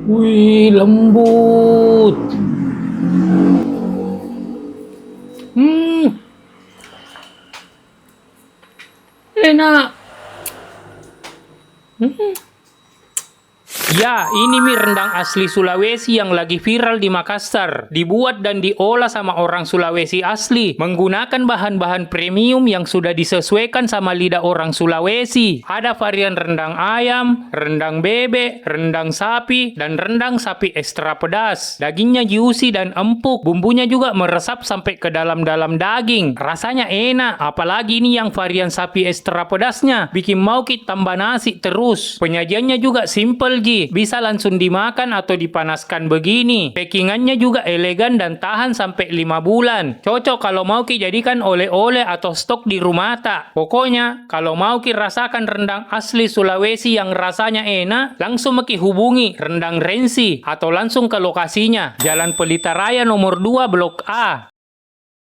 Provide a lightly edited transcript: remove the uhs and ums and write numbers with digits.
Wih, lembut. Hmm, enak. Ya, ini mie rendang asli Sulawesi yang lagi viral di Makassar. Dibuat dan diolah sama orang Sulawesi asli, menggunakan bahan-bahan premium yang sudah disesuaikan sama lidah orang Sulawesi. Ada varian rendang ayam, rendang bebek, rendang sapi, dan rendang sapi ekstra pedas. Dagingnya juicy dan empuk, bumbunya juga meresap sampai ke dalam-dalam daging. Rasanya enak, apalagi ini yang varian sapi ekstra pedasnya. Bikin mau kita tambah nasi terus. Penyajiannya juga simple Ji, bisa langsung dimakan atau dipanaskan begini. Packingannya juga elegan dan tahan sampai 5 bulan. Cocok kalau mau ki jadikan oleh-oleh atau stok di rumah tak. Pokoknya, kalau mau ki rasakan rendang asli Sulawesi yang rasanya enak, langsung ki hubungi Rendang Rensi atau langsung ke lokasinya. Jalan Pelita Raya nomor 2 Blok A.